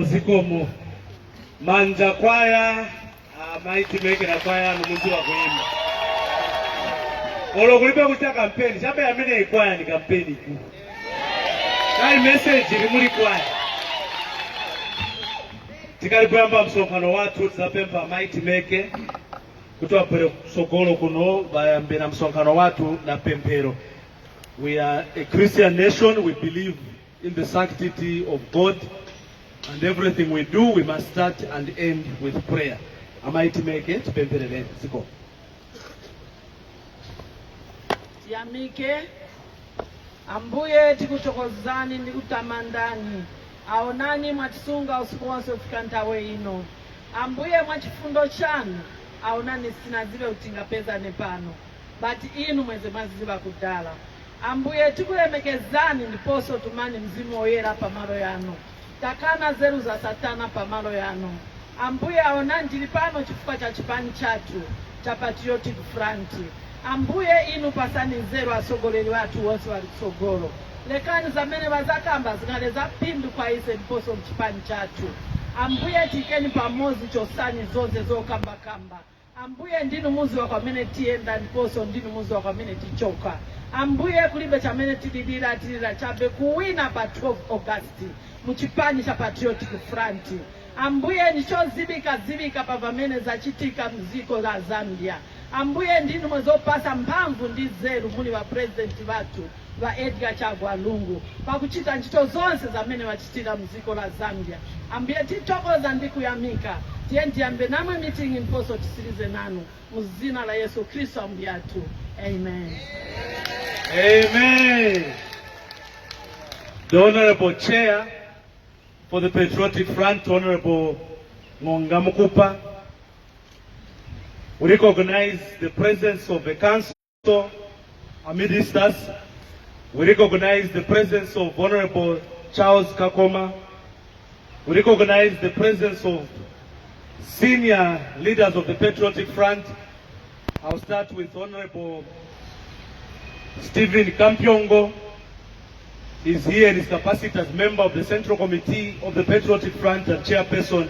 zikomo. Manja kwaya, maiti meke na kwaya numunzi wa kuimba. Olo kulipe kutia kampeni, chape ya mene ikwaya ni kampeni ku. Kai message ni muli kwaya. Tikalipo yamba msonkhano watu, tizapemba maiti meke. Kutuwa pere sokolo kuno, bayambe na msonkhano watu na pempero. We are a Christian nation, we believe in the sanctity of God. And everything we do, we must start and end with prayer. Amaiti meke, tupemperele, ziko. Yamike, ambuye tikuchokozani ndi kutamandani. Aonani mwatisunga usiku wonse kufika nthawi ino. Ambuye mwachifundo chanu, aonani sinazibe utingapezane pano. Bati inu mweze maziziba kudala. Ambuye tikulemekezani ndiponso tumani mzimu woyera pamalo yanu. Takana zeru za satana pamalo yanu. Ambuye aonani tili pano chifukwa cha chipani chatu cha Patriotic Front. Ambuye inu pasani zeru asogoleri watu wonse wali kusogolo. Lekani zamene bazakamba zingale za pindu kwa ise ndiponso mchipani chatu. Ambuye tikeni pamozi chosani zonse zokamba kamba. Ambuye ndinu muzi wa kwamene tienda ndiponso ndinu muzi wa kwamene tichoka. Ambuye kulibe chamene tilira chabe kuwina pa 12 August muchipani cha Patriotic Front. Ambuye nichozibika pa pamene zachitika mziko la Zambia. Ambuye ndinu mwezopasa mphamvu ndi zeru muli wa president watu wa Edgar Chagwa Lungu pakuchita ntchito zonse zamene wachitira mziko la Zambia. Ambuye titokoza ndi kuyamika. Tiyambe namwe meeting ndiponso tisirize nanu muzina la Yesu Kristo ambuye athu. Amen. Amen. The Honorable Chair for the Patriotic Front, Honorable Ngongamukupa, we recognize the presence of the Council amidst us. We recognize the presence of Honorable Charles Kakoma. We recognize the presence of senior leaders of the Patriotic Front. I'll start with Honorable Stephen Kampyongo. He's here in his capacity as member of the Central Committee of the Patriotic Front and chairperson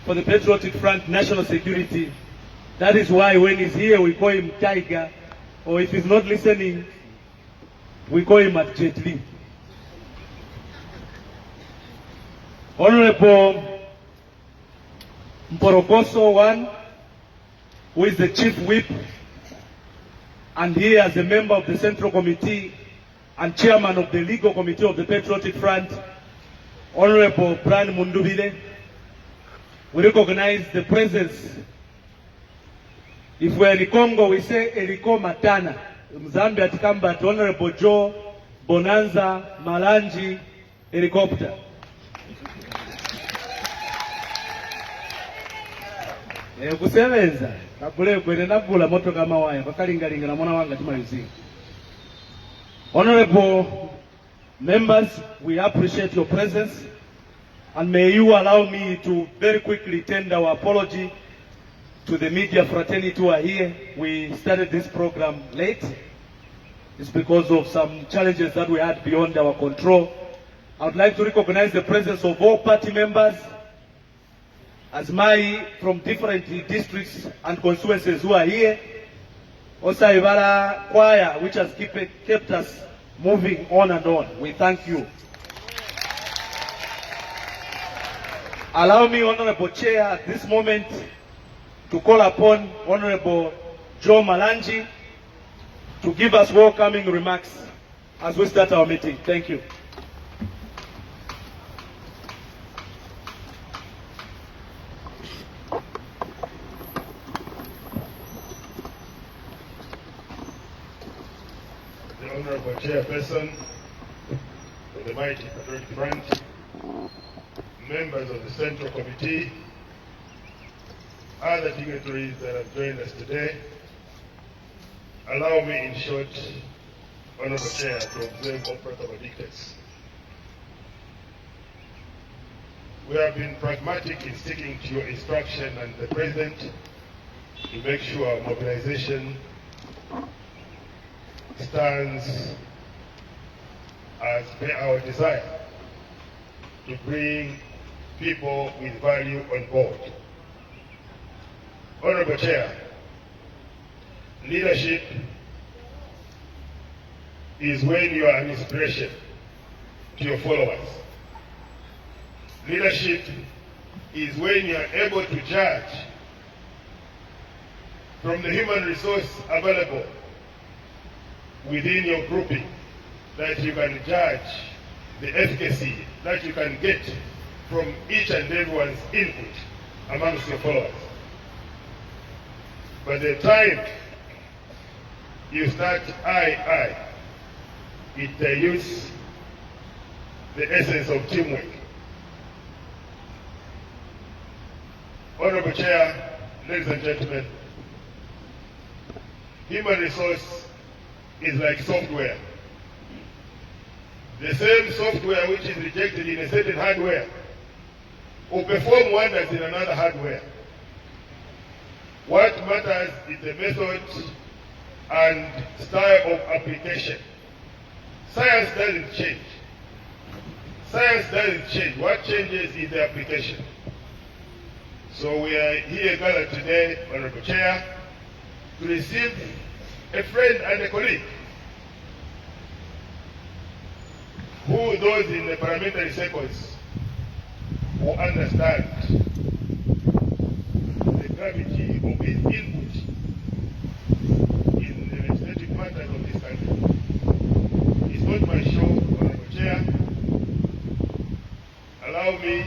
for the Patriotic Front National Security. That is why when he's here we call him Tiger, or if he's not listening, we call him at Jet Li. Honorable Mporokoso One, who is the Chief Whip, and he as a member of the Central Committee and Chairman of the Legal Committee of the Patriotic Front, Honorable Brian Mundubile. We recognize the presence. If we're in Congo, we say Eliko Matana. Zambia Tikamba, Honorable Joe Bonanza Malanji Helicopter. Kusebenza nakule kwene nagula moto kama waya pakalingalinga na mwana wanga timalizi. Honorable members, we appreciate your presence, and may you allow me to very quickly tender our apology to the media fraternity who are here. We started this program late. It's because of some challenges that we had beyond our control. I would like to recognize the presence of all party members, as my from different districts and constituencies who are here. Also Ibara Choir, which has kept us moving on and on. We thank you. Allow me, Honorable Chair, at this moment to call upon Honorable Joe Malanji to give us welcoming remarks as we start our meeting. Thank you. The Honorable Chairperson of the mighty Patriotic Front, members of the Central Committee, other dignitaries that have joined us today, allow me in short, Honorable Chair, to observe operable dictates. We have been pragmatic in sticking to your instruction and the President to make sure our mobilization stands as per our desire to bring people with value on board. Honorable Chair, leadership is when you are an inspiration to your followers. Leadership is when you are able to judge from the human resource available within your grouping, that you can judge the efficacy that you can get from each and everyone's input amongst your followers. But the time you start it dilutes the essence of teamwork. Honorable Chair, ladies and gentlemen, human resource is like software. The same software which is rejected in a certain hardware will perform wonders in another hardware. What matters is the method and style of application. Science doesn't change. Science doesn't change. What changes is the application. So we are here gathered today, Honorable Chair, to receive a friend and a colleague who those in the parliamentary circles will understand the gravity of his input in the legislative matters of this country. It's not my show, Honorable Chair. Allow me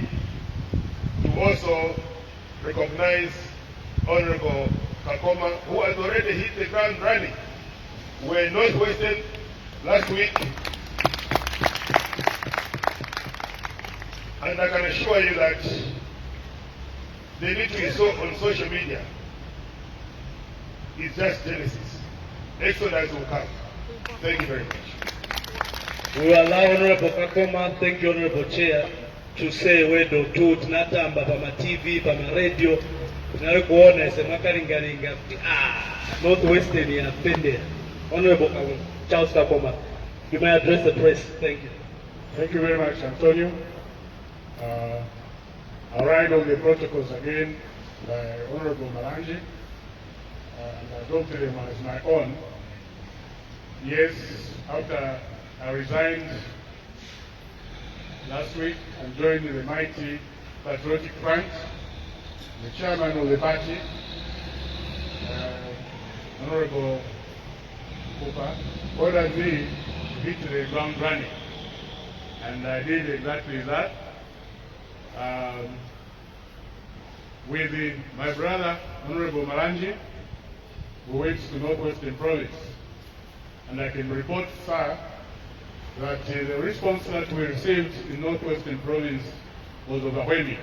to also recognize Honorable Kakoma, who has already hit the ground running. We're Northwestern last week, and I can assure you that the need to be so on social media is just Genesis. Exodus will come. Thank you very much. We will allow Honorable Kakoma, thank you Honorable Chair, to say wendo tu tunatamba pama TV, pama radio, tunalikuona sema karingaringa Northwestern ya pende. Honorable Charles Kakoma, you may address the press. Thank you. Thank you very much, Antonio. I'll ride on the protocols again by Honorable Malanji, and I adopted him as my own. Yes, after I resigned last week and joined the mighty Patriotic Front, the chairman of the party, Honorable Cooper, ordered me to hit the ground running. And I did exactly that. With my brother, Honorable Malanji, who went to Northwestern Province. And I can report, sir, that the response that we received in Northwestern Province was overwhelming.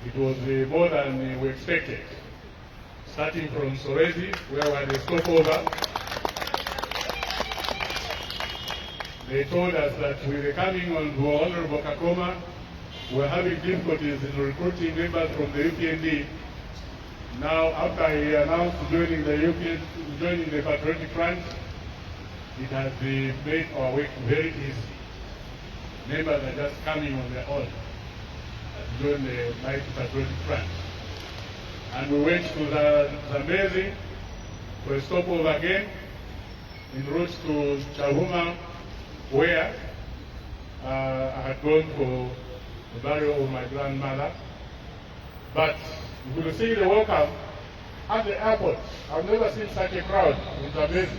It was more than we expected. Starting from Sorezi, where we had a stopover, they told us that with the coming on Honorable Kakoma, we're having difficulties in recruiting members from the UPND. Now, after he announced joining the Patriotic Front, it has made our work very easy. Members are just coming on their own and join the mighty Patriotic Front. And we went to Zambezi for a stopover again, en route to Chavuma, where I had gone for the burial of my grandmother. But you will see the welcome at the airport. I've never seen such a crowd in Zambezi.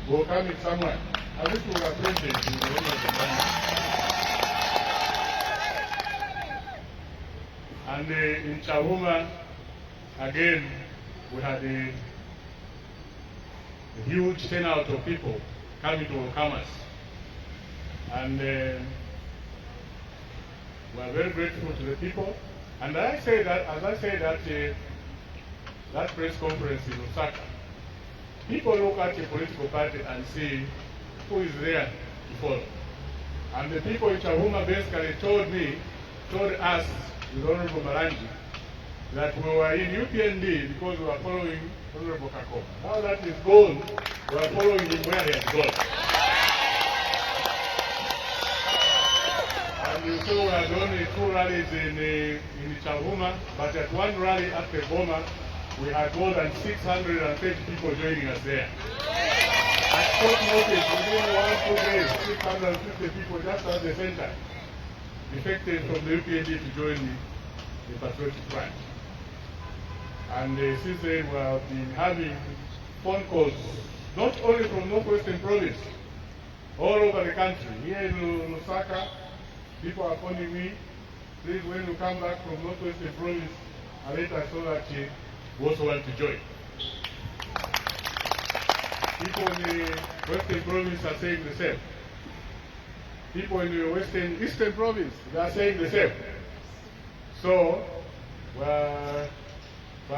We're coming somewhere. I wish we were printed in the room of the bank. And in Chavuma, again, we had a huge turnout of people coming to welcome us. And we are very grateful to the people. And I say that, as I say that, that press conference in Osaka, people look at a political party and see who is there to follow. And the people in Chavuma basically told us, with Honorable Malanji, that we were in UPND because we were following Honorable Kakoma. Now that is gone, we are following him where he has gone. And you saw we had only 2 rallies in Chavuma, but at one rally at the Boma, we had more than 630 people joining us there. At short notice, within 1 or 2 days, 650 people just at the center defected from the UPND to join the Patriotic Front. And since then, we have been having phone calls, not only from Northwestern Province, all over the country. Here in Lusaka, people are phoning me, please, when you come back from Northwestern Province, I let us know that you also want to join. People in the Western Province are saying the same. People in the Eastern Province, they are saying the same. So, we're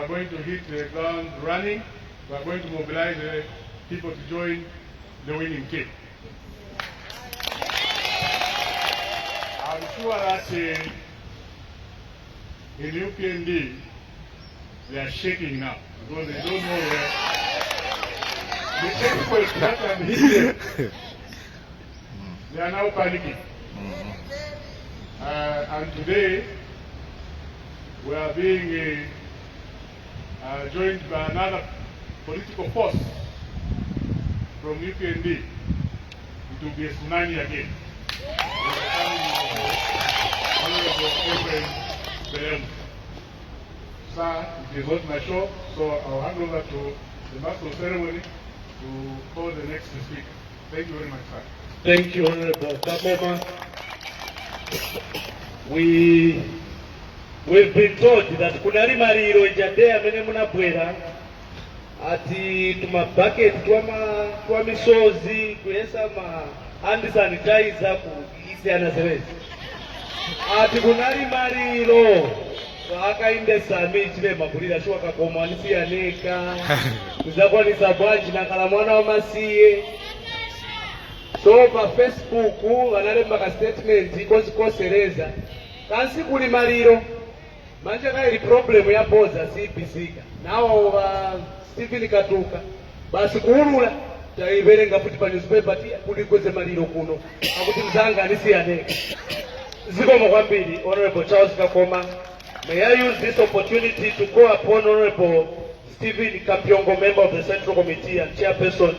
going to hit the ground running. We're going to mobilize people to join the winning team. I'm sure that in UPND, they are shaking now because they don't know where the experts that can hear them. They are now panicking. And today, we are being joined by another political force from UPND. It will be a tsunami again. Honorable Ephraim Belemu. Sir, it is not my show, so I'll hand over to the master of ceremony to call the next speaker. Thank you very much, sir. Thank you, Honorable Kaboma. We've been told that kunali mariro ijadea mene munabwera ati tuma bucket twa misozi kuyesa ma hand sanitizer ku isi anasewezi ati kunali mariro akainde sami chile mabulira shuwa kakoma nisi yaneka kuzakwanisa bwanji nakala mwana wa masiye. So pa Facebook wanalemba ka statement kosikosereza kansi kuli mariro manje kaili problem ya boza sipisika nawo Stephen Katuka basi kuulula taiverenga futi pa newspaper tia kuli kweze mariro kuno akuti mzanga anisi yaneka. Zikomo kwambiri Honorable Charles Kakoma. May I use this opportunity to call upon Honorable Stephen Kapyongo, member of the Central Committee and chairperson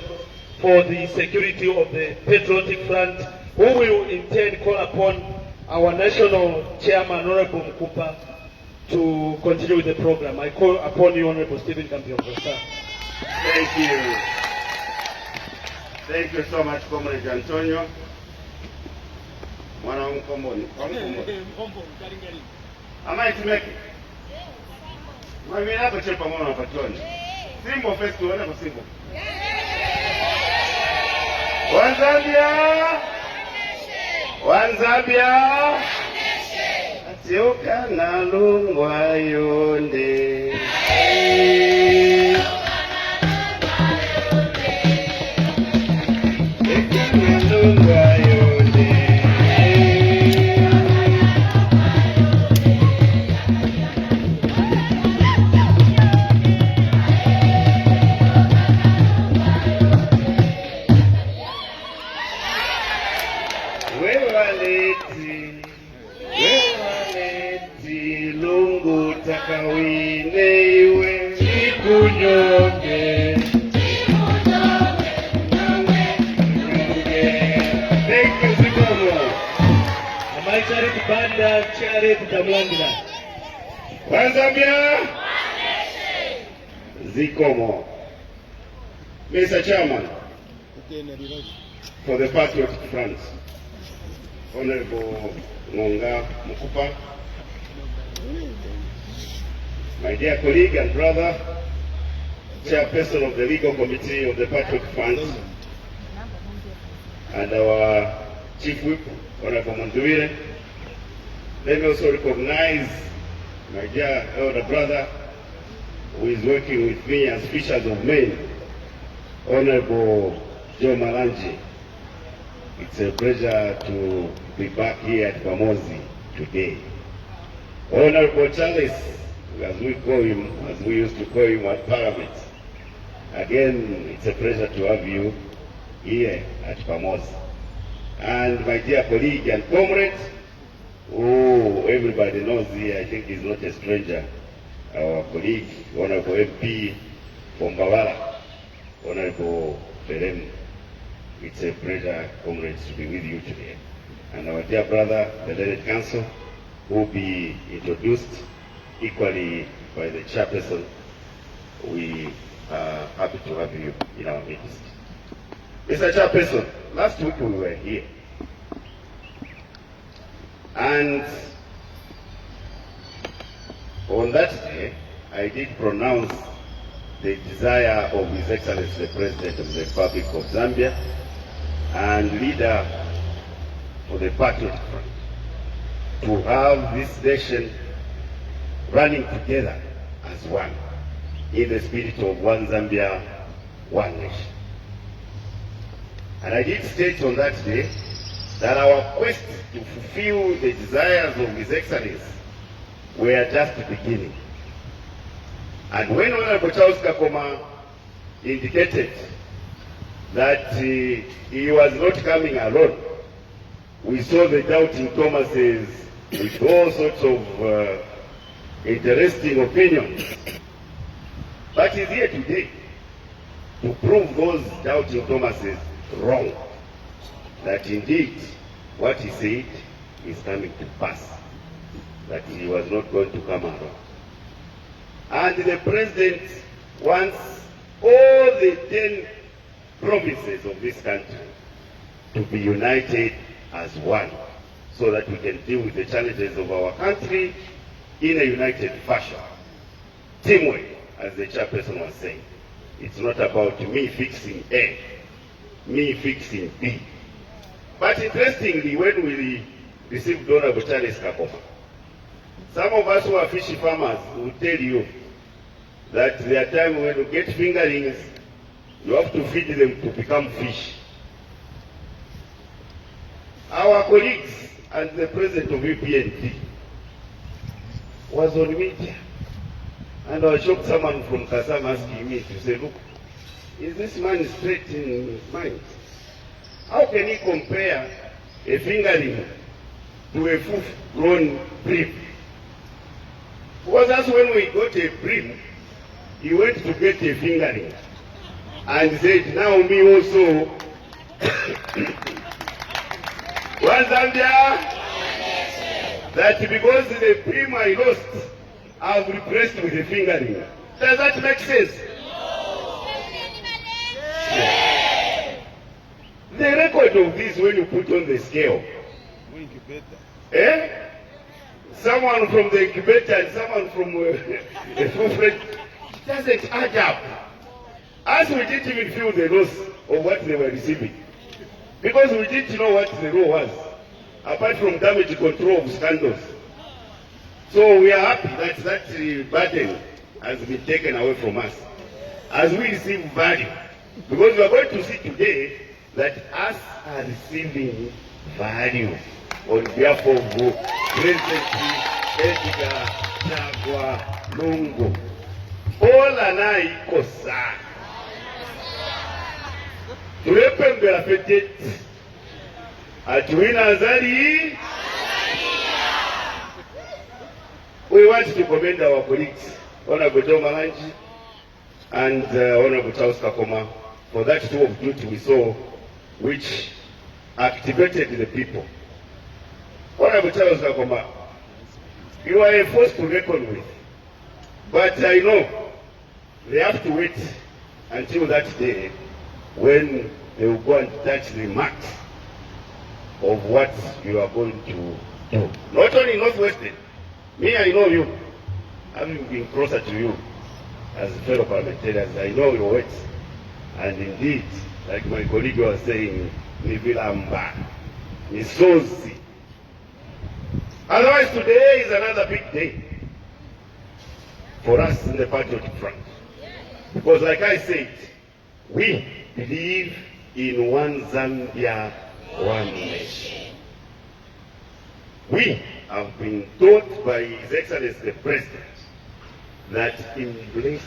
for the security of the Patriotic Front, who will in turn call upon our national chairman, Honorable Mkupa, to continue with the program. I call upon you, Honorable Stephen Kapyongo, sir. Thank you. Thank you so much, Comrade Antonio. Am I to make it? I mean, I have a chip on one of a ton. Simple festival, never simple. One Zambia! One Zambia! Atioka na lungwa yonde. Zikomo. Mr. Chairman, for the Patriotic Front, Honorable Ngonga Mukupa, my dear colleague and brother, chairperson of the legal committee of the Patriotic Front, and our chief whip, Honorable Monduire. Let me also recognize my dear elder brother, who is working with me as Fishers of Men, Honorable Joe Malanji. It's a pleasure to be back here at Pamozi today. Honorable Charles, as we call him, as we used to call him at Parliament. Again, it's a pleasure to have you here at Pamozi. And my dear colleague and comrade, who everybody knows here, I think is not a stranger, our colleague, Honorable MP from Mbabala, Honorable Belemu. It's a pleasure, comrades, to be with you today. And our dear brother, the Learned Council, will be introduced equally by the chairperson. We are happy to have you in our midst. Mr. Chairperson, last week we were here, and on that day, I did pronounce the desire of His Excellency the President of the Republic of Zambia and leader of the Patriotic Front to have this nation running together as one, in the spirit of one Zambia, one nation. And I did state on that day that our quest to fulfill the desires of His Excellency were just beginning. And when Honorable Charles Kakoma indicated that he was not coming alone, we saw the doubting Thomases with all sorts of interesting opinions. But he's here today to prove those doubting Thomases wrong, that indeed what he said is coming to pass, that he was not going to come alone. And the President wants all the 10 provinces of this country to be united as one, so that we can deal with the challenges of our country in a united fashion. Teamwork, as the chairperson was saying. It's not about me fixing A, me fixing B. But interestingly, when we received Honorable Charles Kakoma, some of us who are fishy farmers will tell you that there are times when you get fingerlings, you have to feed them to become fish. Our colleagues and the president of UPND was on media, and I was shocked someone from Kasam asking me to say, look, is this man straight in his mind? How can he compare a fingerling to a full-grown bream? Because that's when we got a bream, he went to get a fingerling and said, now me also. One Zambia, that because the bream I lost, I've replaced with a fingerling. Does that make sense? The record of this, when you put on the scale, someone from the incubator and someone from the full-fledged, it doesn't add up. As we didn't even feel the loss of what they were receiving, because we didn't know what the law was, apart from damage control of scandals. So we are happy that that burden has been taken away from us, as we receive value. Because we are going to see today that us are receiving value on behalf of President Edgar Chagwa Lungu. All anai kosa. Tulepembela petit. Atuina Azari. We want to commend our colleagues, Honorable Joe Malanji and Honorable Charles Kakoma, for that tour of duty we saw, which activated the people. Honorable Charles Kakoma, you are a force to reckon with, but I know they have to wait until that day when they will go and touch the marks of what you are going to do. Not only Northwestern, me, I know you, having been closer to you as fellow parliamentarians, I know your words. And indeed, like my colleague was saying, Nivilamba, Nisozi. Otherwise, today is another big day for us in the Patriotic Front. Because like I said, we believe in one Zambia, one nation. We have been taught by His Excellency the President that embrace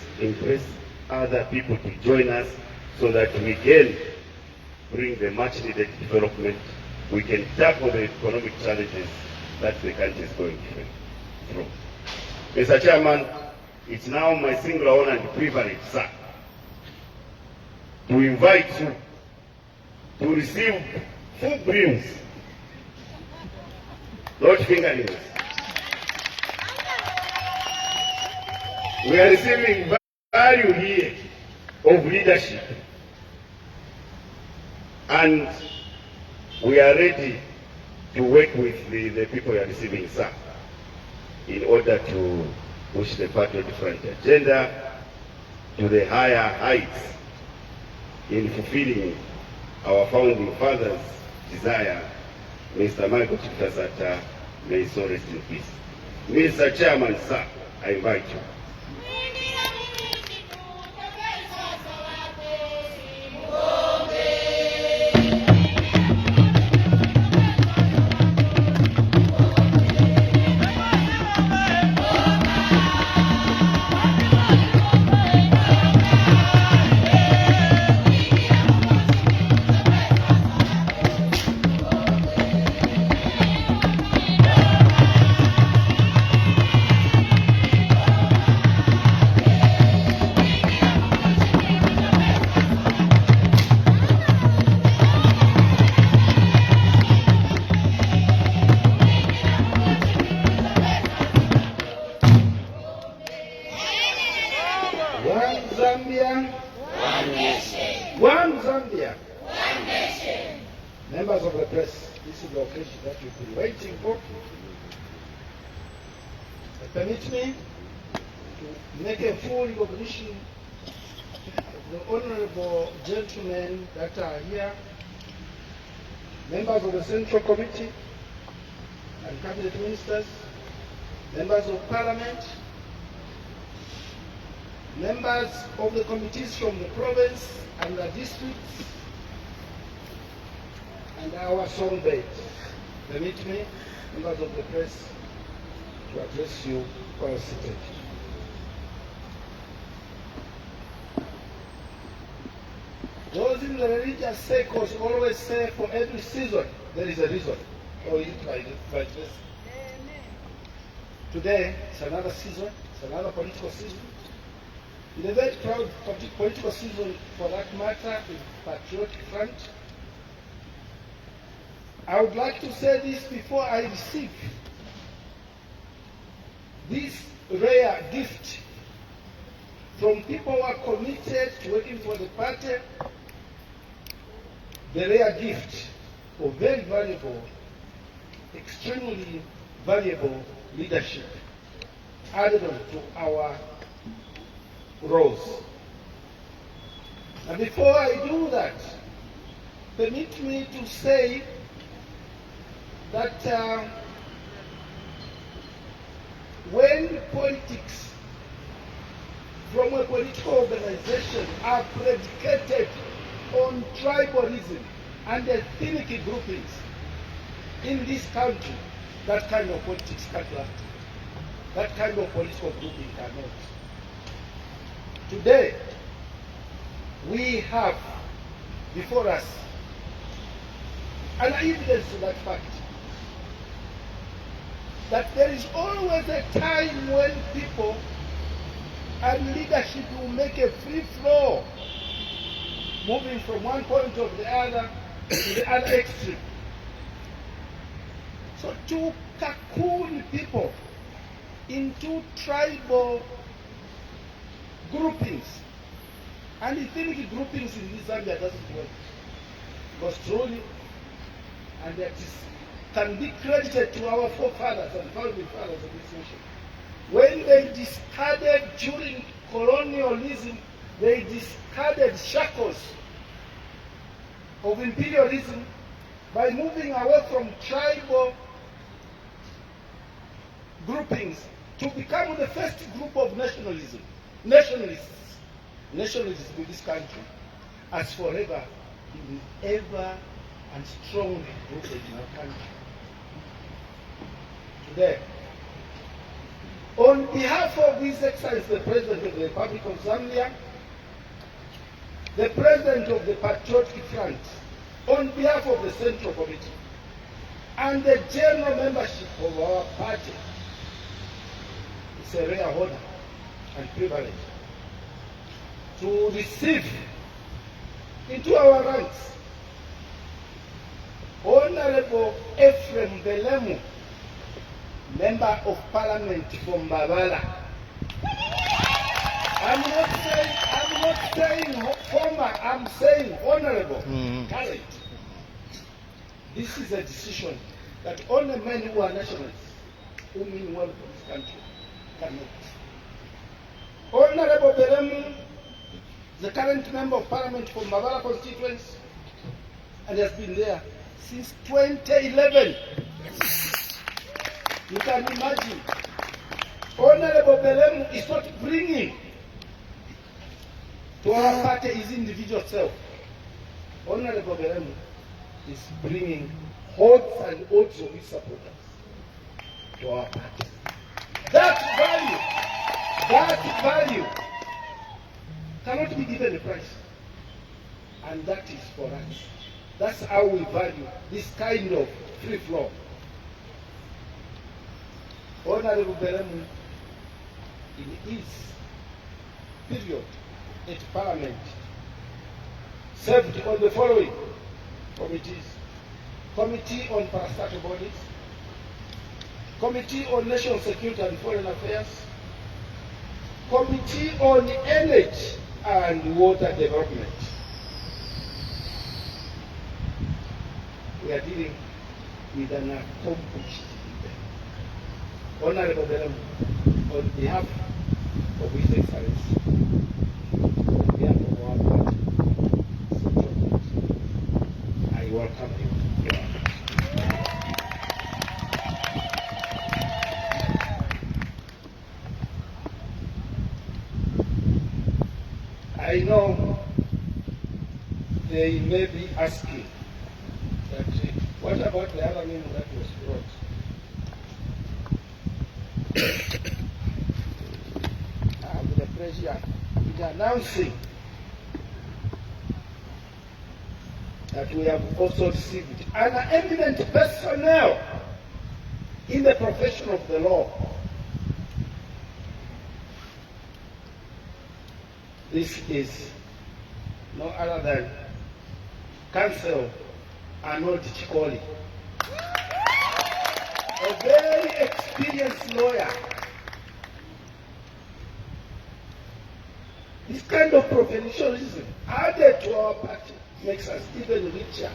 other people to join us so that we can bring the much needed development, we can tackle the economic challenges that the country is going through. Mr. Chairman, it's now my singular honor and privilege, sir, to invite you to receive full greens, not fingerlings. We are receiving value here of leadership, and we are ready to work with the people you are receiving, sir, in order to push the party on different agenda to the higher heights in fulfilling our founding father's desire. Mr. Michael Chitasata, may so rest in peace. Mr. Chairman, sir, I invite you. One Zambia, one nation. One Zambia, one nation. Members of the press, this is the occasion that you've been waiting for. Permit me to make a full recognition of the honorable gentlemen that are here, members of the Central Committee and Cabinet Ministers, members of Parliament, members of the committees from the province and the districts, and our songbird. Permit me, members of the press, to address you while seated. Those in the religious circles always say for every season there is a reason, or is it like this? Today it's another season, it's another political season. In a very proud political season, for that matter, in Patriotic Front. I would like to say this before I receive this rare gift from people who are committed to working for the party, the rare gift of very valuable, extremely valuable leadership added on to our roles. And before I do that, permit me to say that when politics from a political organization are predicated on tribalism and ethnic groupings in this country, that kind of politics can't last. That kind of political grouping cannot. Today, we have before us an evidence to that fact, that there is always a time when people and leadership will make a free flow, moving from one point of the other to the other extreme. So to cocoon people into tribal groupings and ethnic groupings in this Zambia doesn't work. Because truly, and that is, can be credited to our forefathers and founding fathers of this nation. When they discarded during colonialism, they discarded shackles of imperialism by moving away from tribal groupings to become the first group of nationalism. Nationalists in this country has forever been ever and strongly rooted in our country. Today, on behalf of His Excellency the President of the Republic of Zambia, the President of the Patriotic Front, on behalf of the Central Committee, and the general membership of our party. It's a rare honor and privilege to receive into our ranks Honorable Ephraim Belemu, Member of Parliament from Mbabala. I'm not saying former, I'm saying honorable. Current. This is a decision that only men who are nationalists, who mean well for this country, can make. Honorable Belemu, the current Member of Parliament from Mbabala constituency, and has been there since 2011. You can imagine, Honorable Belemu is not bringing to our party his individual self. Honorable Belemu is bringing hordes and hordes of his supporters to our party. That value cannot be given a price. And that is for us. That's how we value this kind of free flow. Honorable Belemu, in his period at Parliament, served on the following committees: Committee on Parastatal Bodies, Committee on National Security and Foreign Affairs, Committee on Energy and Water Development. We are dealing with an accomplished leader. Honorable Belemu, on behalf of His Excellency, on behalf of our party, I welcome you. I know they may be asking that what about the other name that was brought? I have the pleasure in announcing that we have also received an eminent personnel in the profession of the law. This is no other than Counsel Arnold Chikoli, a very experienced lawyer. This kind of professionalism added to our party makes us even richer.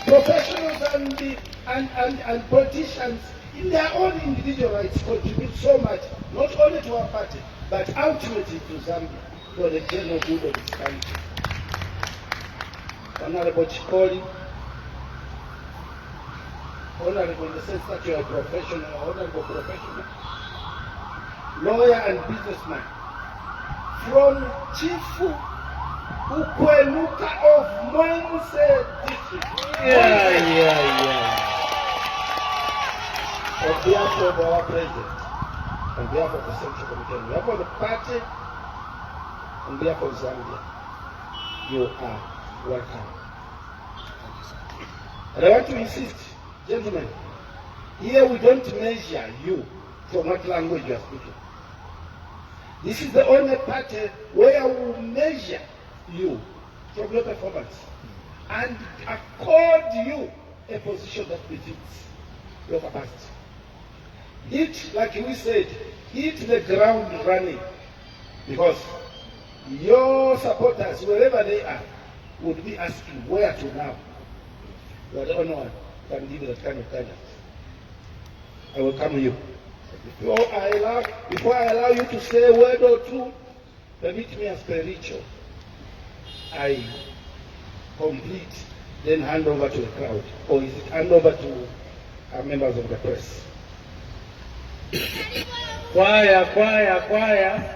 Professionals and politicians in their own individual rights contribute so much, not only to our party, but ultimately to Zambia, for the general good of this country. Honorable Chikoli, honorable in the sense that you are a professional, honorable professional, lawyer and businessman, from Chifu Ukwenuka of Mwanse district. On behalf of our president, on behalf of the Central Committee, on behalf of the party, on behalf of Zambia, you are welcome. And I want to insist, gentlemen, here we don't measure you from what language you are speaking. This is the only party where we measure you from your performance and accord you a position that befits your capacity. Hit, like we said, hit the ground running, because your supporters, wherever they are, would be asking where to now. You are the only one who can give that kind of guidance. I will come to you. Before I allow you to say a word or two, permit me as per ritual. I complete, then hand over to the crowd, or is it hand over to our members of the press? Choir, choir, choir.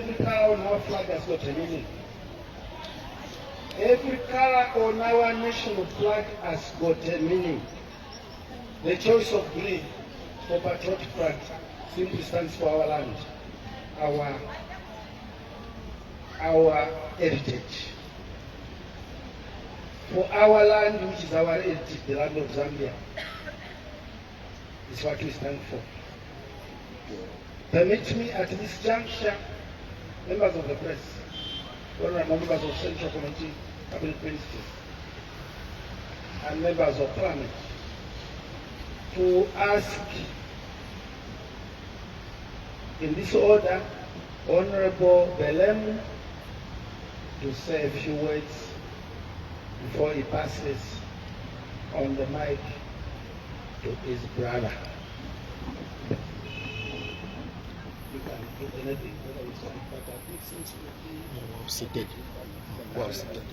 every color on our flag has got a meaning. Every color on our national flag has got a meaning. The choice of green for patriotic flag simply stands for our land, our heritage. For our land, which is our heritage, the land of Zambia, is what we stand for. Permit me at this juncture, members of the press, honorable members of Central Committee, Cabinet Ministers, and members of Parliament, to ask, in this order, Honorable Belemu to say a few words before he passes on the mic to his brother. You can do anything, whether it's one part of it, since we're seated. Well seated.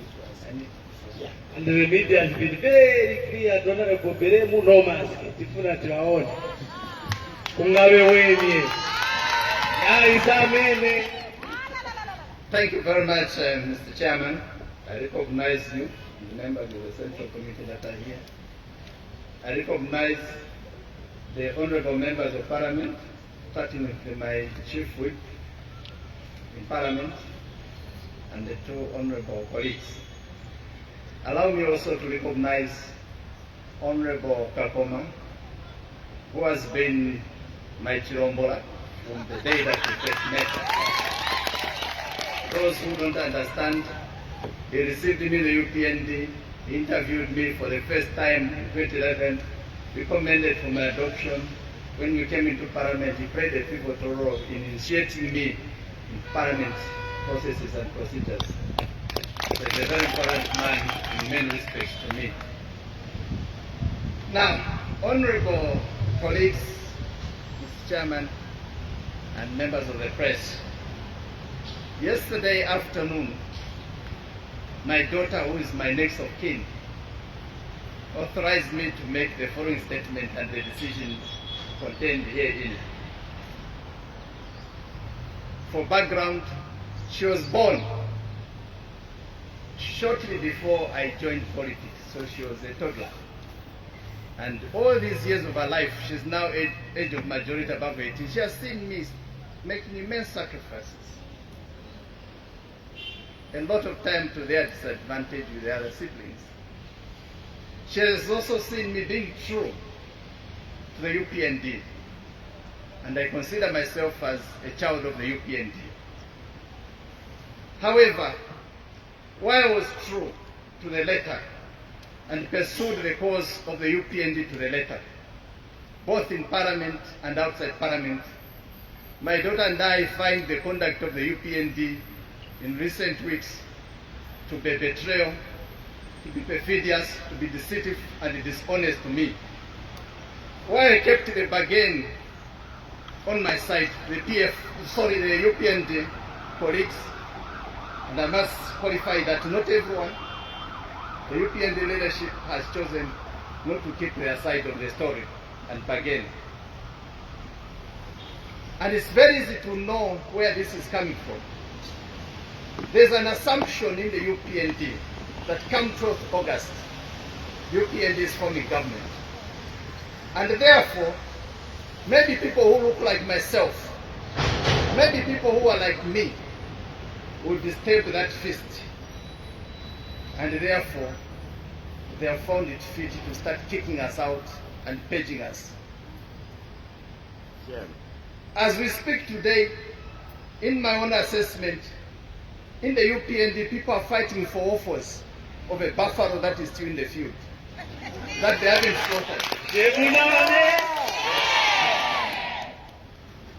And the media has been very clear, Honorable Belemu, no mask. Tifuna tiwaone. Kungabe wenye. Thank you very much, Mr. Chairman. I recognize you, the members of the Central Committee that are here. I recognize the honorable members of Parliament, starting with my chief whip in Parliament and the two honorable colleagues. Allow me also to recognize Honorable Kakoma, who has been my Chirombola from the day that we first met. Those who don't understand, he received me in the UPND, he interviewed me for the first time in 2011, recommended for my adoption. When we came into Parliament, he played a pivotal role in initiating me in Parliament processes and procedures. He's a very important man in many respects to me. Now, honorable colleagues, Mr. Chairman, and members of the press, yesterday afternoon, my daughter, who is my next of kin, authorized me to make the following statement and the decision contained herein. For background, she was born shortly before I joined politics, so she was a toddler. And all these years of her life, she's now age of majority above 18. She has seen me making immense sacrifices. A lot of time to their disadvantage with the other siblings. She has also seen me being true to the UPND. And I consider myself as a child of the UPND. However, while I was true to the letter and pursued the cause of the UPND to the letter, both in Parliament and outside Parliament, my daughter and I find the conduct of the UPND in recent weeks to be betrayal, to be perfidious, to be deceitful and dishonest to me. While I kept the bargain on my side, the UPND colleagues, and I must qualify that not everyone, the UPND leadership has chosen not to keep their side of the story and bargain. And it's very easy to know where this is coming from. There's an assumption in the UPND that come 12th August, UPND is forming government. And therefore, maybe people who look like myself, maybe people who are like me, will disturb that feast. And therefore, they have found it fit to start kicking us out and paging us. Yeah. As we speak today, in my own assessment, in the UPND, people are fighting for offers of a buffalo that is still in the field, that they haven't slaughtered.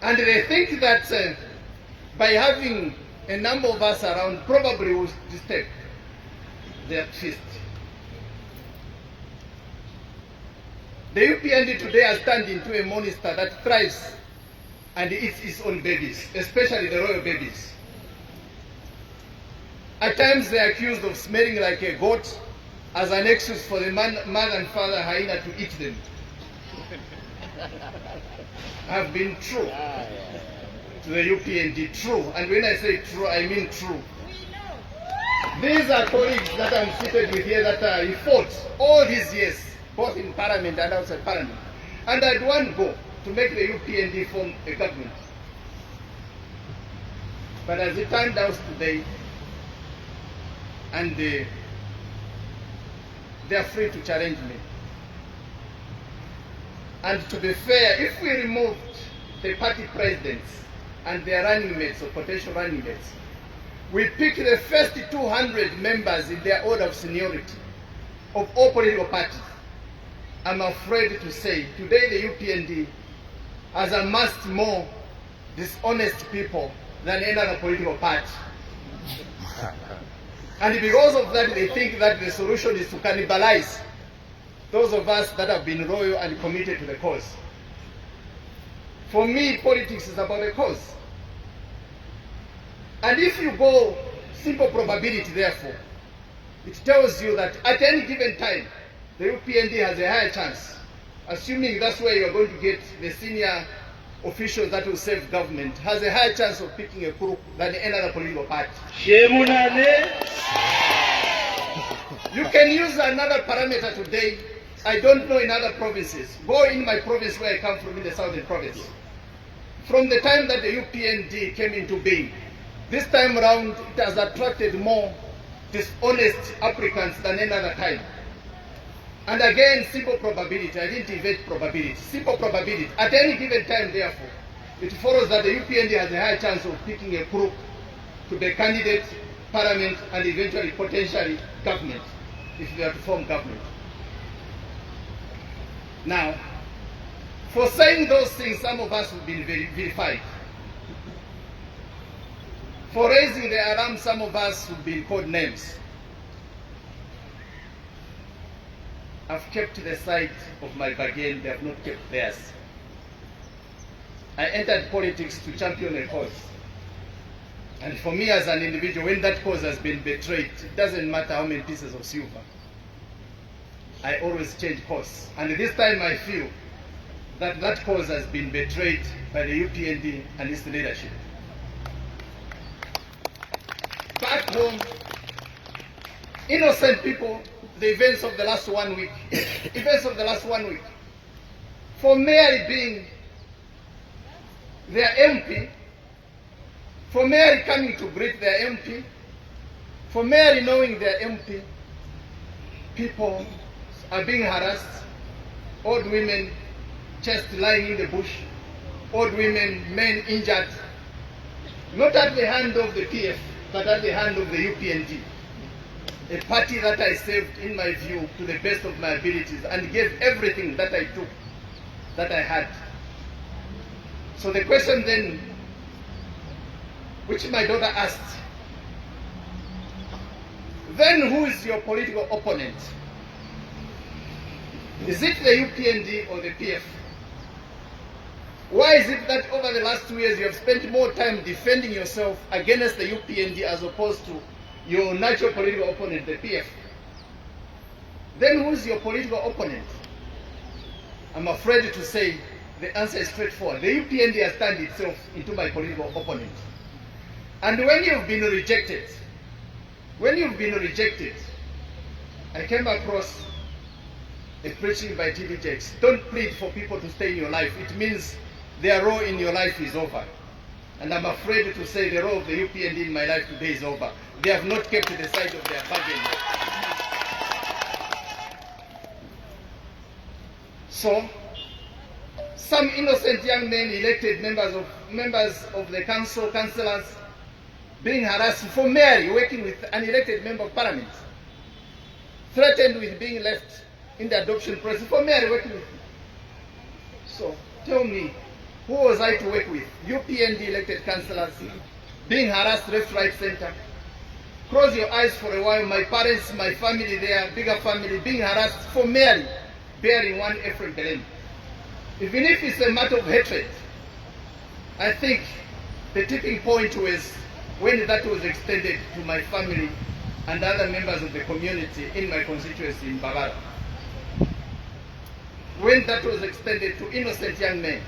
And they think that by having a number of us around, probably will disturb their feast. The UPND today has turned into a monster that thrives and eats its own babies, especially the royal babies. At times they are accused of smelling like a goat as an excuse for the mother and father hyena to eat them. I've been true to the UPND, true. And when I say true, I mean true. These are colleagues that I'm seated with here that he fought all these years, both in Parliament and outside Parliament. And I had one goal, to make the UPND form a government. But as it turned out today, and they are free to challenge me. And to be fair, if we removed the party presidents and their running mates or potential running mates, we picked the first 200 members in their order of seniority of all political parties. I'm afraid to say today the UPND has amassed more dishonest people than any other political party. And because of that, they think that the solution is to cannibalize those of us that have been loyal and committed to the cause. For me, politics is about a cause. And if you go simple probability, therefore, it tells you that at any given time, the UPND has a higher chance, assuming that's where you're going to get the senior officials that will serve government, has a higher chance of picking a crook than any other political party. You can use another parameter today. I don't know in other provinces. Go in my province where I come from, in the southern province. From the time that the UPND came into being, this time around it has attracted more dishonest applicants than any other time. And again, simple probability. I didn't invent probability. Simple probability. At any given time, therefore, it follows that the UPND has a high chance of picking a crook to be candidate, parliament, and eventually potentially government, if they are to form government. Now, for saying those things, some of us have been verified. For raising the alarm, some of us have been called names. I've kept the side of my bargain, they have not kept theirs. I entered politics to champion a cause. And for me as an individual, when that cause has been betrayed, it doesn't matter how many pieces of silver. I always change course. And this time I feel that that cause has been betrayed by the UPND and its leadership. Back home, innocent people, the events of the last 1 week, for Mary being their MP, for Mary coming to greet their MP, for Mary knowing their MP, people are being harassed, old women just lying in the bush, old women, men injured, not at the hand of the PF, but at the hand of the UPND. A party that I served, in my view, to the best of my abilities and gave everything that I took, that I had. So the question then, which my daughter asked, then who is your political opponent? Is it the UPND or the PF? Why is it that over the last 2 years you have spent more time defending yourself against the UPND as opposed to your natural political opponent, the PF? Then who is your political opponent? I'm afraid to say the answer is straightforward. The UPND has turned itself into my political opponent. And when you've been rejected, I came across a preaching by T.D. Jakes. Don't plead for people to stay in your life. It means their role in your life is over. And I'm afraid to say the role of the UPND in my life today is over. They have not kept to the side of their bargain. So, some innocent young men elected members of the council, councillors, being harassed for Mary working with an elected member of parliament, threatened with being left in the adoption process for Mary working with me. So, tell me, who was I to work with? UPND elected councillors, being harassed left, right, center. Close your eyes for a while. My parents, my family there, bigger family, being harassed for Mary, bearing one Ephraim Belemu. Even if it's a matter of hatred, I think the tipping point was when that was extended to my family and other members of the community in my constituency in Mbabala. When that was extended to innocent young men.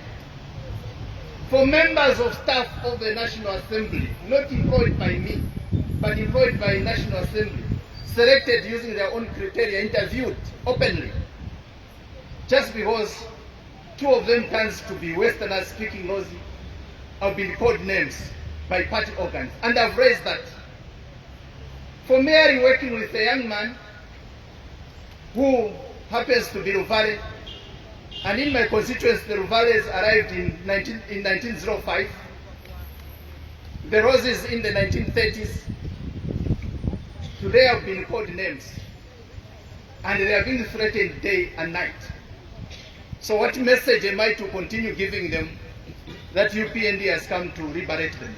for members of staff of the National Assembly, not employed by me, but employed by National Assembly, selected using their own criteria, interviewed openly, just because two of them turns to be Westerners speaking Lozi, have been called names by party organs. And I've raised that. For merely working with a young man who happens to be Ruvale, and in my constituency, the Ruvales arrived in 1905, the Roses in the 1930s. Today have been called names, and they are being threatened day and night. So what message am I to continue giving them that UPND has come to liberate them?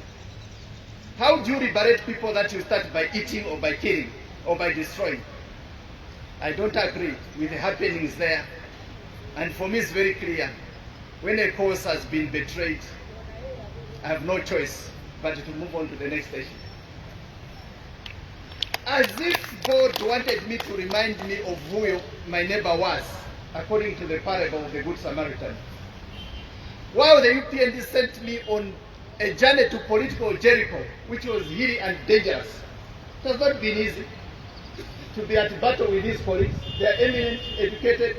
How do you liberate people that you start by eating or by killing or by destroying? I don't agree with the happenings there. And for me it's very clear, when a cause has been betrayed, I have no choice but to move on to the next station. As if God wanted me to remind me of who my neighbor was, according to the parable of the Good Samaritan. While the UPND sent me on a journey to political Jericho, which was hilly and dangerous, it has not been easy to be at battle with these colleagues. They are eminent, educated.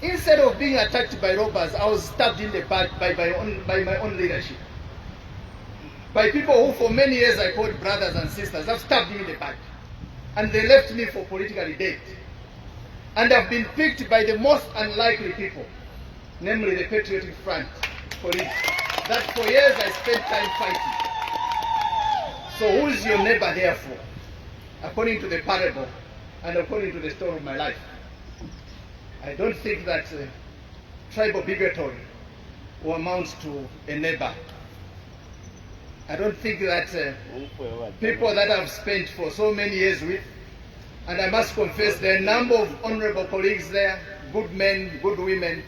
Instead of being attacked by robbers, I was stabbed in the back by my own leadership. By people who for many years I called brothers and sisters, have stabbed me in the back. And they left me for politically dead. And I've been picked by the most unlikely people, namely the Patriotic Front colleagues, that for years I spent time fighting. So who is your neighbor therefore, according to the parable and according to the story of my life? I don't think that tribal bigotry will amount to a neighbor. I don't think that people that I've spent for so many years with, and I must confess there are a number of honorable colleagues there, good men, good women,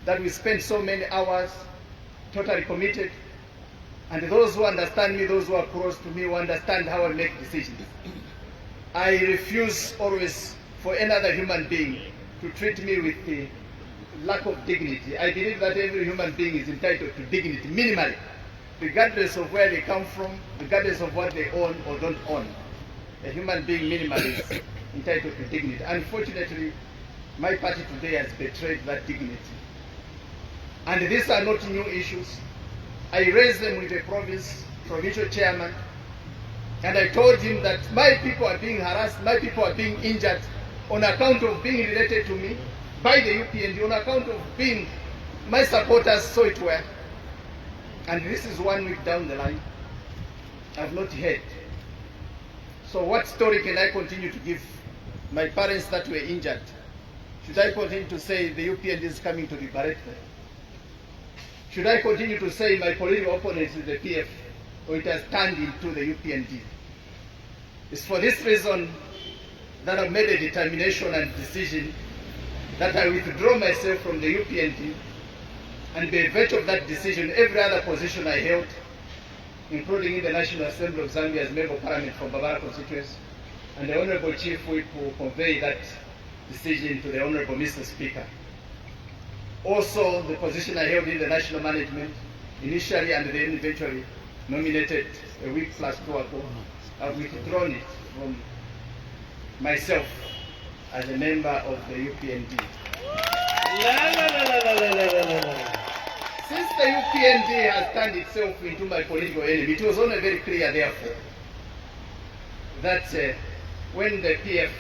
that we spend so many hours totally committed. And those who understand me, those who are close to me, who understand how I make decisions. I refuse always for any other human being to treat me with the lack of dignity. I believe that every human being is entitled to dignity, minimally, regardless of where they come from, regardless of what they own or don't own. A human being minimally is entitled to dignity. Unfortunately, my party today has betrayed that dignity. And these are not new issues. I raised them with the provincial chairman, and I told him that my people are being harassed, my people are being injured on account of being related to me by the UPND, on account of being my supporters, so it were. And this is 1 week down the line. I've not heard. So what story can I continue to give my parents that were injured? Should I continue to say the UPND is coming to liberate them? Should I continue to say my political opponents is the PF, or it has turned into the UPND? It's for this reason that I've made a determination and decision that I withdraw myself from the UPND, and by virtue of that decision, every other position I held, including in the National Assembly of Zambia as Member of Parliament from Mbabala constituency, and the Honorable Chief Whip will convey that decision to the Honorable Mr. Speaker. Also, the position I held in the national management, initially and then eventually nominated a week plus 2 ago, I've withdrawn it from myself as a member of the UPND. Since the UPND has turned itself into my political enemy, it was only very clear, therefore, that when the PF,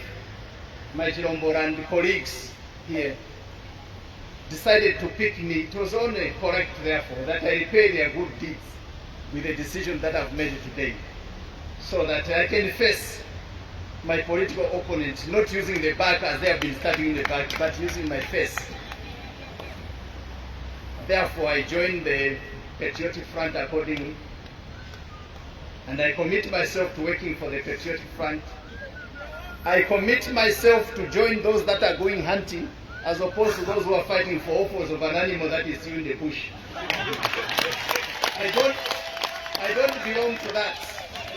my Chilombora and the colleagues here decided to pick me, it was only correct, therefore, that I repay their good deeds with the decision that I've made today, so that I can face my political opponents, not using the back as they have been stabbing in the back, but using my face. Therefore, I joined the Patriotic Front accordingly, and I commit myself to working for the Patriotic Front. I commit myself to join those that are going hunting, as opposed to those who are fighting for offals of an animal that is still in the bush. I don't belong to that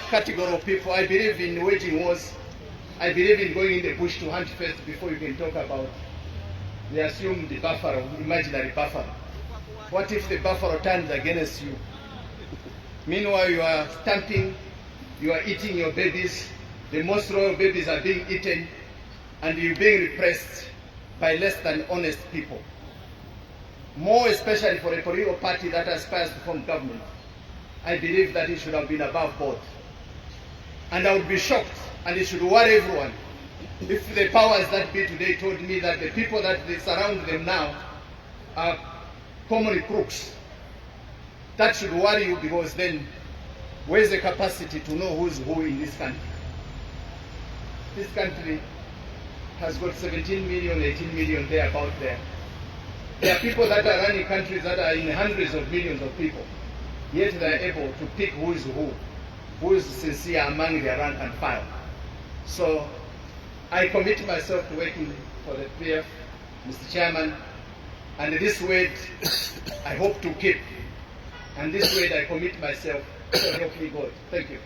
category of people. I believe in waging wars. I believe in going in the bush to hunt first before you can talk about the assumed buffalo, imaginary buffalo. What if the buffalo turns against you? Meanwhile, you are stamping, you are eating your babies, the most royal babies are being eaten, and you're being repressed by less than honest people. More especially for a political party that aspires to form government, I believe that it should have been above board. And I would be shocked, and it should worry everyone, if the powers that be today told me that the people that they surround them now are common crooks. That should worry you, because then where's the capacity to know who's who in this country? This country has got 17 million, 18 million there, about there. There are people that are running countries that are in hundreds of millions of people, yet they are able to pick who is sincere among their rank and file. So I commit myself to working for the PF, Mr. Chairman, and this word I hope to keep, and this word I commit myself, so help me God. Thank you.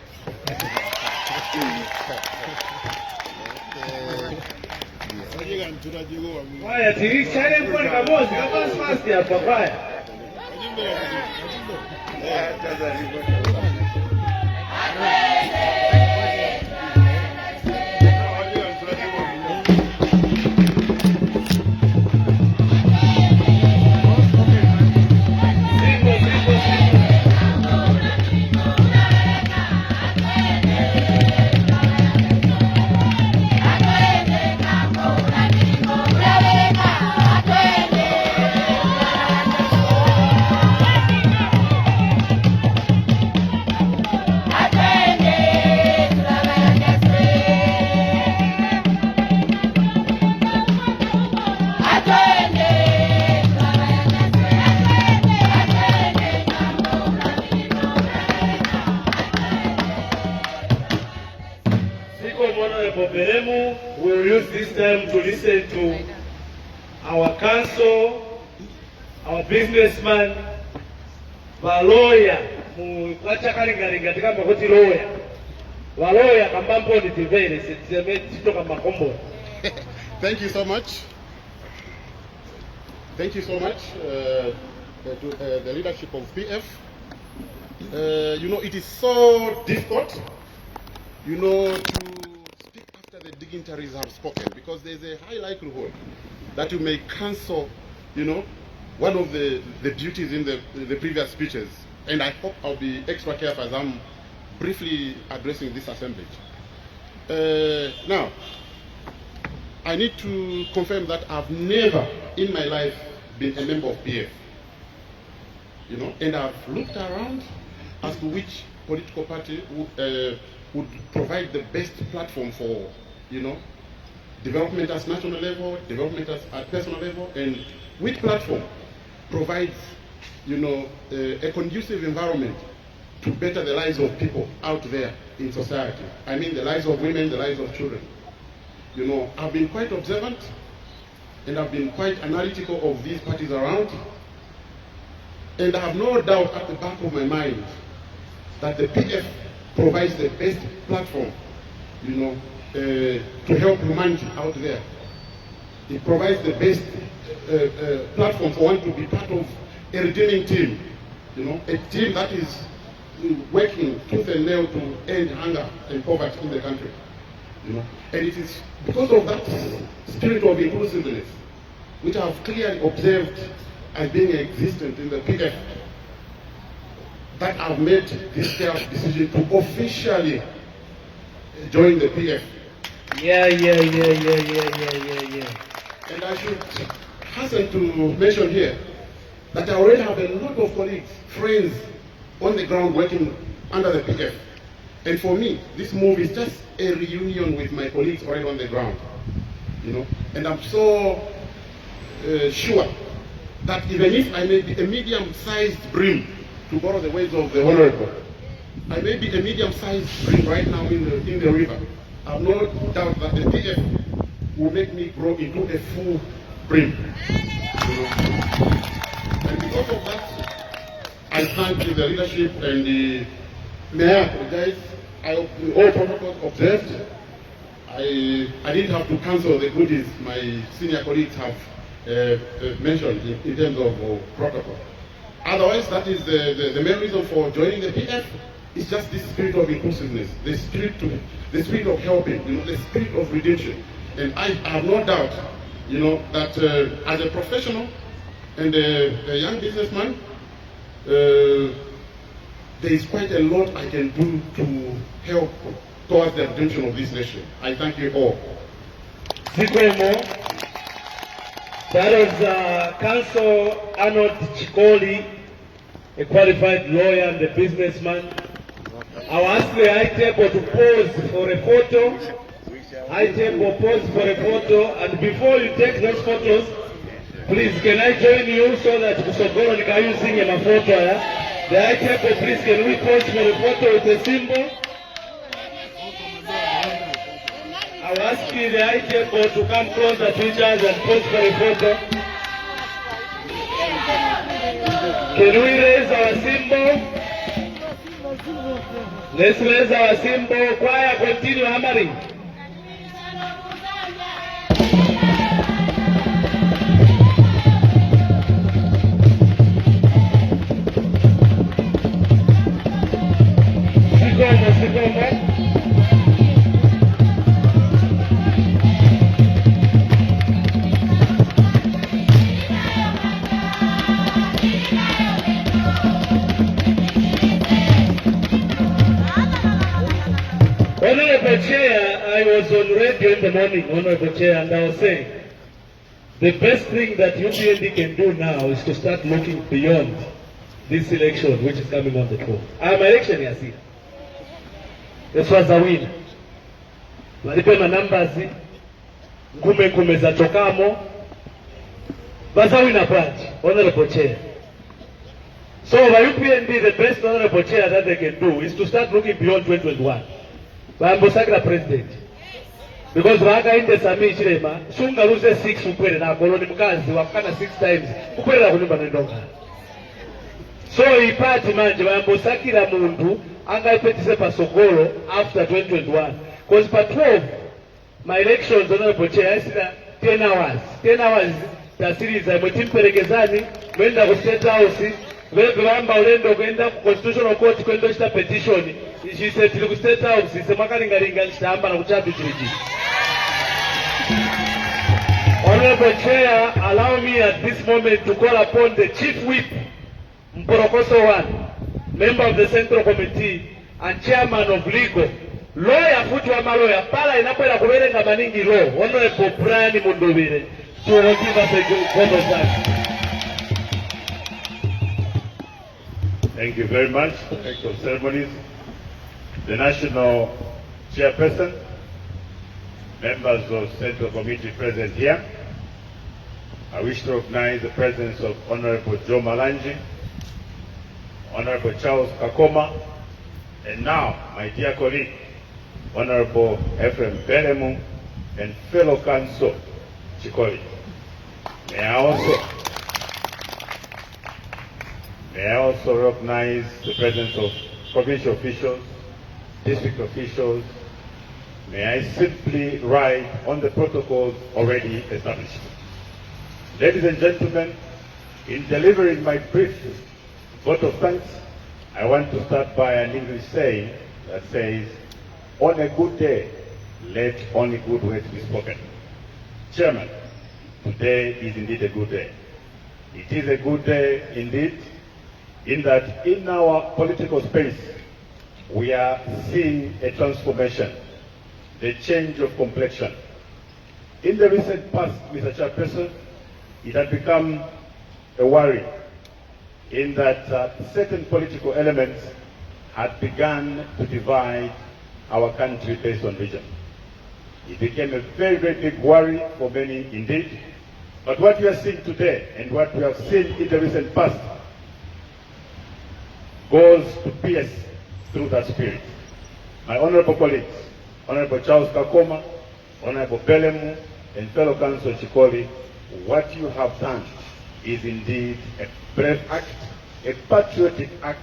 Haya, tirishane kwa kamozi, kamozi fast hapa haya. Ephraim Belemu will use this time to listen to our council, our businessman, our lawyer, who wachakalingalinga tikamba kuti lawyer. Wa lawyer kambambo ni tivele siteme titoka makombo. Thank you so much. Thank you so much to the leadership of PF. You know, it is so difficult, you know, to speak after the dignitaries have spoken, because there's a high likelihood that you may cancel, you know, one of the duties in the previous speeches. And I hope I'll be extra careful as I'm briefly addressing this assemblage. Now, I need to confirm that I've never in my life been a member of PF. You know, and I've looked around as to which political party would provide the best platform for, you know, development at national level, development at personal level, and which platform provides, you know, a conducive environment to better the lives of people out there in society. I mean the lives of women, the lives of children. You know, I've been quite observant, and I've been quite analytical of these parties around, and I have no doubt at the back of my mind that the PF provides the best platform, you know, to help humanity out there. It provides the best platform for one to be part of a redeeming team, you know, a team that is working tooth and nail to end hunger and poverty in the country. You know, and it is because of that spirit of inclusiveness, which I have clearly observed as being existent in the PF, that I've made this decision to officially join the PF. Yeah. And I should hasten to mention here that I already have a lot of colleagues, friends on the ground working under the PF. And for me, this move is just a reunion with my colleagues already on the ground. You know, and I'm so sure that even if I may be a medium-sized brim, to borrow the words of the Honorable, I may be a medium-sized brim right now in the river. I have no doubt that the PF will make me grow into a full brim. You know? And because of that, I thank the leadership and the mayor. Apologize. All protocols observed. I didn't have to cancel the goodies my senior colleagues have mentioned in terms of protocol. Otherwise, that is the main reason for joining the PF. It's just this spirit of inclusiveness, the spirit of helping, the spirit of redemption. And I have no doubt, that as a professional and a young businessman, there is quite a lot I can do to help towards the redemption of this nation. I thank you all. That was Council Arnold Chikoli, a qualified lawyer and a businessman. I'll ask the high table to pose for a photo. High table, pose for a photo. And before you take those photos, please, can I join you so that Kusogoro Nika using a photo? The high table, please, can we pose for a photo with a symbol? I'll ask you the high table to come closer to each other and pose for a photo. Can we raise our symbol? Let's raise our symbol. Choir, continue hammering. Honorable Chair, I was on radio in the morning, Honorable Chair, and I was saying, the best thing that UPND can do now is to start looking beyond this election which is coming on the 12th. My election is here. This was a win. Walipema numbers, kume za tokamo, bazawina branch, Honorable Chair. So by UPND, the best Honorable Chair that they can do is to start looking beyond 2021. Bambosakira president. Because waka in the Sami Chirema, Sunga lose 6 ukwele na koloni mkazi wakana 6 times ukwele na kunyumba nendonga. So ipati manje bambosakira mundu anga ipetise pa Sokolo after 2021. Because pa 12 my elections Honorable Chair I see 10 hours. 10 hours tasiriza mwetimperekezani mwenda ku State House Vamba ulendo kwenda constitutional court kwenda kuchita petition. She said to the State House, it's a makaringa nchitamba na kuchapi chiriji. Honorable Chair, allow me at this moment to call upon the Chief Whip, Mporokoso 1, member of the Central Committee and Chairman of Legal. Lawyer futu wa lawyer, pala inapoenda kubelenga maningi law, Honorable Brian Mundubire, to give us a good conversation. Thank you very much, Director of Ceremonies, the National Chairperson, members of Central Committee present here. I wish to recognize the presence of Honorable Joe Malanji, Honorable Charles Kakoma, and now my dear colleague, Honorable Ephraim Belemu, and fellow council, Chikoli. May I also recognize the presence of provincial officials, district officials. May I simply write on the protocols already established. Ladies and gentlemen, in delivering my brief vote of thanks, I want to start by an English saying that says, on a good day, let only good words be spoken. Chairman, today is indeed a good day. It is a good day indeed, in that in our political space, we are seeing a transformation, the change of complexion. In the recent past, Mr. Chairperson, it had become a worry in that certain political elements had begun to divide our country based on region. It became a very, very big worry for many indeed. But what we are seeing today and what we have seen in the recent past goes to pierce through that spirit. My honorable colleagues, Honorable Charles Kakoma, Honorable Belemu, and fellow Council Chikoli, what you have done is indeed a brave act, a patriotic act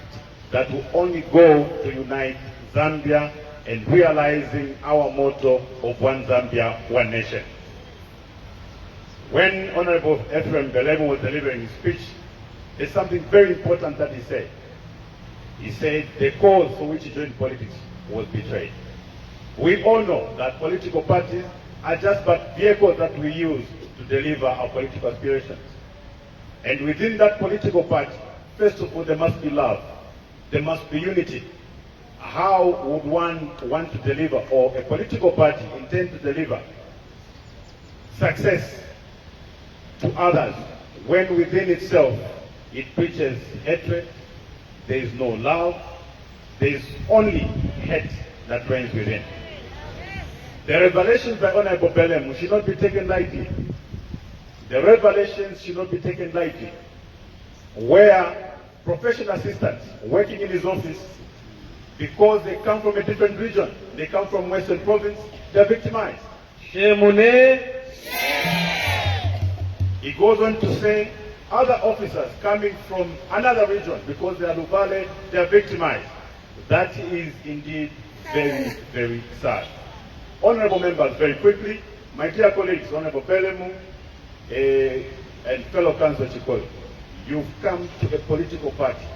that will only go to unite Zambia and realizing our motto of one Zambia, one nation. When Honorable Ephraim Belemu was delivering his speech, there's something very important that he said. He said the cause for which he joined politics was betrayed. We all know that political parties are just but vehicles that we use to deliver our political aspirations. And within that political party, first of all, there must be love. There must be unity. How would one want to deliver, or a political party intend to deliver success to others when within itself it preaches hatred, there is no love, there is only hate that reigns within? The revelations by Honorable Belemu should not be taken lightly. The revelations should not be taken lightly. Where professional assistants working in his office, because they come from a different region, they come from Western Province, they are victimized. He goes on to say, other officers coming from another region, because they are Lubale, they are victimized. That is indeed very, very sad. Honorable members, very quickly, my dear colleagues, Honorable Belemu, and fellow Councillor Chikolo, you've come to a political party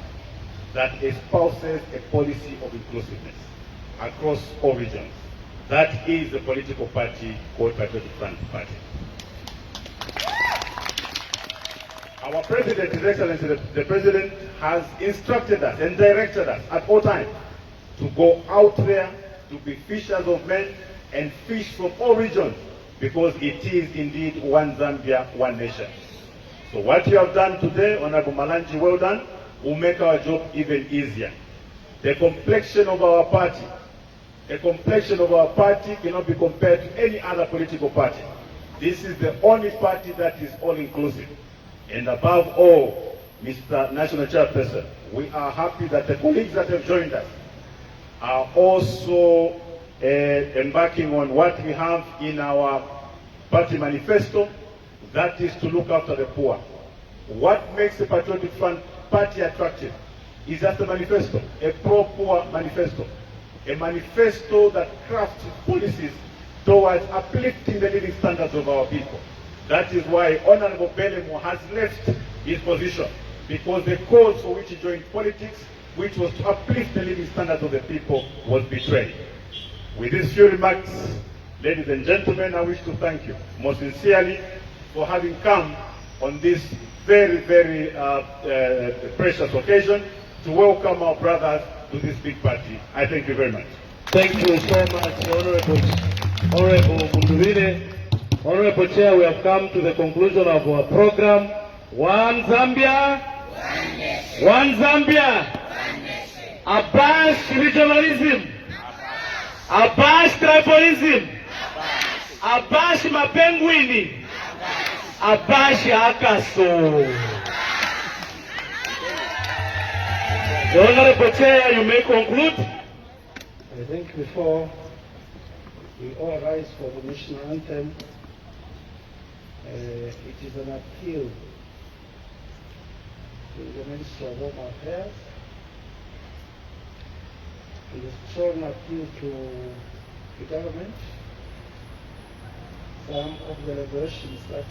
that espouses a policy of inclusiveness across all regions. That is the political party called Patriotic Front Party. Our President, His Excellency the President, has instructed us and directed us at all times to go out there, to be fishers of men and fish from all regions, because it is indeed one Zambia, one nation. So what you have done today, Honorable Malanji, well done, will make our job even easier. The complexion of our party, cannot be compared to any other political party. This is the only party that is all-inclusive. And above all, Mr. National Chairperson, we are happy that the colleagues that have joined us are also embarking on what we have in our party manifesto, that is to look after the poor. What makes the Patriotic Front Party attractive is just a manifesto, a pro-poor manifesto, a manifesto that crafts policies towards uplifting the living standards of our people. That is why Honorable Belemu has left his position, because the cause for which he joined politics, which was to uplift the living standards of the people, was betrayed. With these few remarks, ladies and gentlemen, I wish to thank you most sincerely for having come on this very, very precious occasion to welcome our brothers to this big party. I thank you very much. Thank you so much, Honorable Munduvire. Honorable Chair, we have come to the conclusion of our program. One Zambia, one nation. One Zambia, one nation. Abash regionalism, abash tribalism, abash mapenguini, abash akaso. The Honorable Chair, you may conclude. I think before we all rise for the national anthem, it is an appeal to the Minister of Home Affairs. It is a strong appeal to the government. Some of the revelations that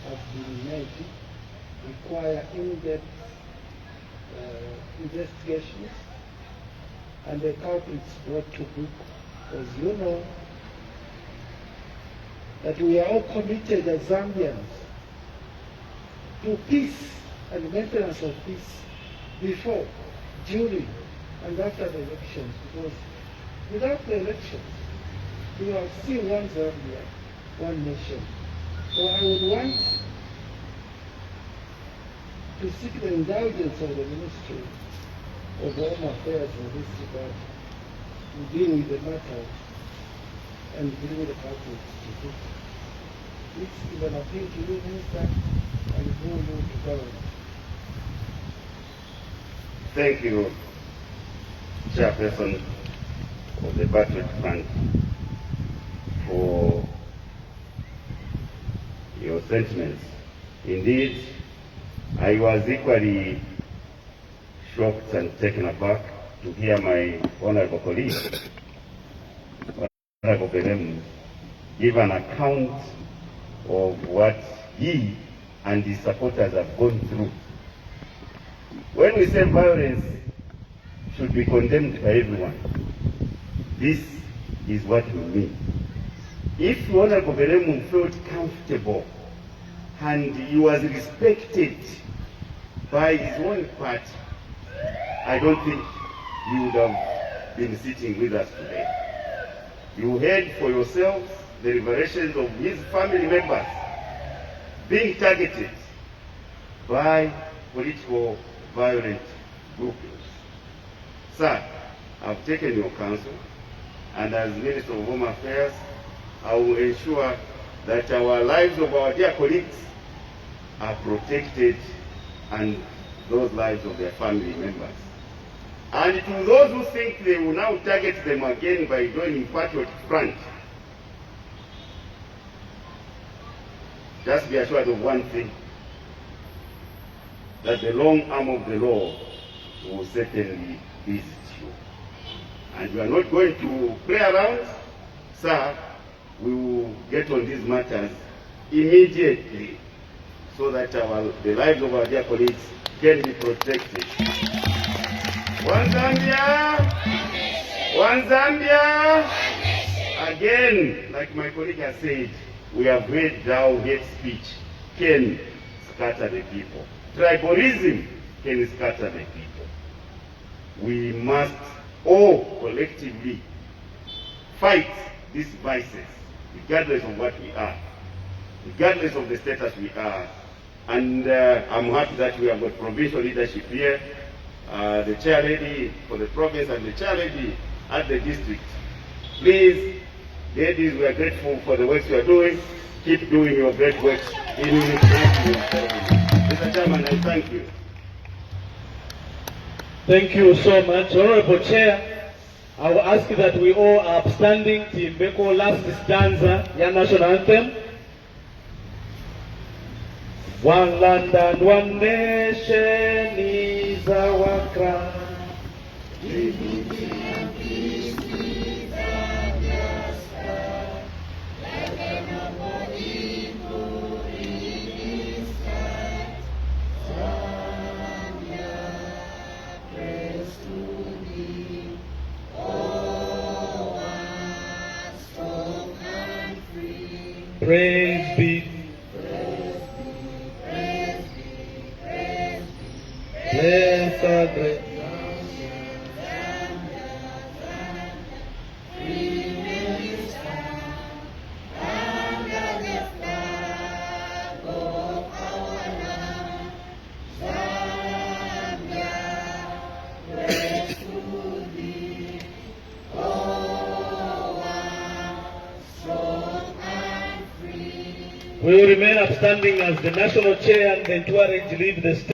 have been made require in-depth investigations and the culprits brought to book, because you know that we are all committed as Zambians to peace and maintenance of peace before, during, and after the elections, because without the elections, we will see one Zambia, one nation. So I would want to seek the indulgence of the Ministry of Home Affairs in this regard, to deal with the matter and deal with the culprits to do. This is an appeal to you, Minister, and who you to government. Thank you, Chairperson of the Patriotic Front, for your sentiments. Indeed, I was equally shocked and taken aback to hear my honorable colleague, Honorable Belemu, give an account of what he and his supporters have gone through. When we say violence should be condemned by everyone, this is what we mean. If Honorable Belemu felt comfortable and he was respected by his own party, I don't think he would have been sitting with us today. You heard for yourselves the revelations of his family members being targeted by political violent groupings. Sir, I've taken your counsel, and as Minister of Home Affairs, I will ensure that our lives of our dear colleagues are protected and those lives of their family members. And to those who think they will now target them again by joining Patriotic Front, just be assured of one thing, that the long arm of the law will certainly visit you. And we are not going to play around, sir. We will get on these matters immediately so that the lives of our dear colleagues can be protected. One Zambia! One Zambia! Again, like my colleague has said, we have heard how hate speech can scatter the people. Tribalism can scatter the people. We must all collectively fight these vices, regardless of what we are, regardless of the status we are. And I'm happy that we have got provincial leadership here, the chair lady for the province and the chair lady at the district. Please, ladies, we are grateful for the work you are doing. Keep doing your great work in unity. Mr. Chairman, I thank you. Thank you so much. Honorable Chair, I will ask that we all are upstanding to Mbeko last stanza, ya national anthem. One land and one nation is our cry. Unity and peace is our sky. Let the noble eagle in his sky. Zambia, praise to thee. Oh, one strong and free. Praise be. Bless our great We will remain upstanding as the national chair and the entourage leave the stage.